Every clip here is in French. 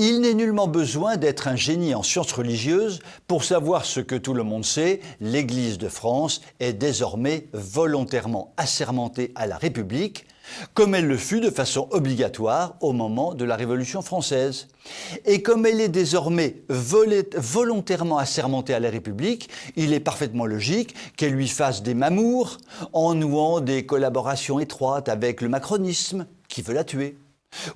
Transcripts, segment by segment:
Il n'est nullement besoin d'être un génie en sciences religieuses pour savoir ce que tout le monde sait, l'Église de France est désormais volontairement assermentée à la République, comme elle le fut de façon obligatoire au moment de la Révolution française. Et comme elle est désormais volontairement assermentée à la République, il est parfaitement logique qu'elle lui fasse des mamours en nouant des collaborations étroites avec le macronisme qui veut la tuer,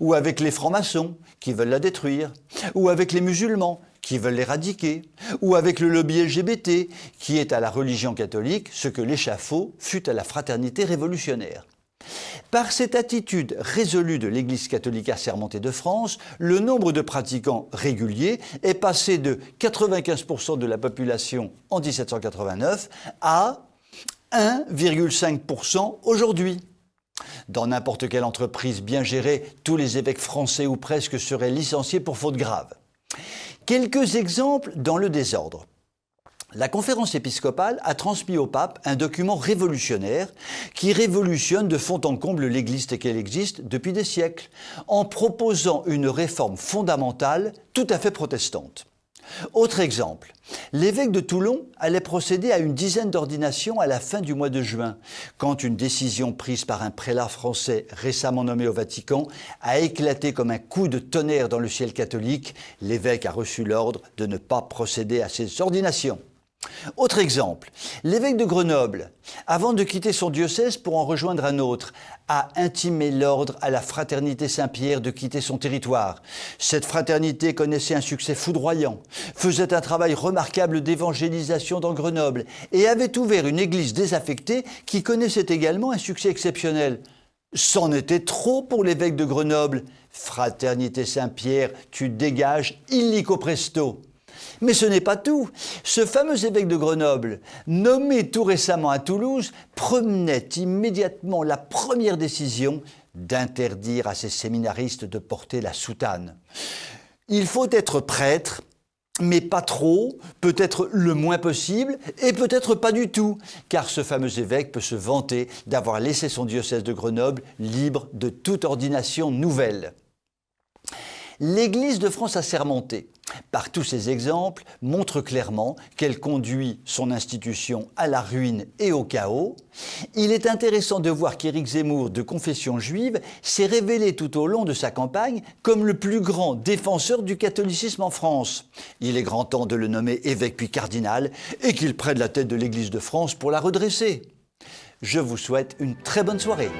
ou avec les francs-maçons qui veulent la détruire, ou avec les musulmans qui veulent l'éradiquer, ou avec le lobby LGBT qui est à la religion catholique ce que l'échafaud fut à la fraternité révolutionnaire. Par cette attitude résolue de l'Église catholique assermentée de France, le nombre de pratiquants réguliers est passé de 95% de la population en 1789 à 1,5% aujourd'hui. Dans n'importe quelle entreprise bien gérée, tous les évêques français ou presque seraient licenciés pour faute grave. Quelques exemples dans le désordre. La conférence épiscopale a transmis au pape un document révolutionnaire qui révolutionne de fond en comble l'Église telle qu'elle existe depuis des siècles, en proposant une réforme fondamentale tout à fait protestante. Autre exemple, l'évêque de Toulon allait procéder à une dizaine d'ordinations à la fin du mois de juin, quand une décision prise par un prélat français récemment nommé au Vatican a éclaté comme un coup de tonnerre dans le ciel catholique. L'évêque a reçu l'ordre de ne pas procéder à ces ordinations. Autre exemple, l'évêque de Grenoble, avant de quitter son diocèse pour en rejoindre un autre, a intimé l'ordre à la fraternité Saint-Pierre de quitter son territoire. Cette fraternité connaissait un succès foudroyant, faisait un travail remarquable d'évangélisation dans Grenoble et avait ouvert une église désaffectée qui connaissait également un succès exceptionnel. C'en était trop pour l'évêque de Grenoble. Fraternité Saint-Pierre, tu dégages illico presto. Mais ce n'est pas tout. Ce fameux évêque de Grenoble, nommé tout récemment à Toulouse, prenait immédiatement la première décision d'interdire à ses séminaristes de porter la soutane. Il faut être prêtre, mais pas trop, peut-être le moins possible, et peut-être pas du tout, car ce fameux évêque peut se vanter d'avoir laissé son diocèse de Grenoble libre de toute ordination nouvelle. L'Église de France assermentée, par tous ces exemples, montre clairement qu'elle conduit son institution à la ruine et au chaos. Il est intéressant de voir qu'Éric Zemmour, de confession juive, s'est révélé tout au long de sa campagne comme le plus grand défenseur du catholicisme en France. Il est grand temps de le nommer évêque puis cardinal et qu'il prenne la tête de l'Église de France pour la redresser. Je vous souhaite une très bonne soirée.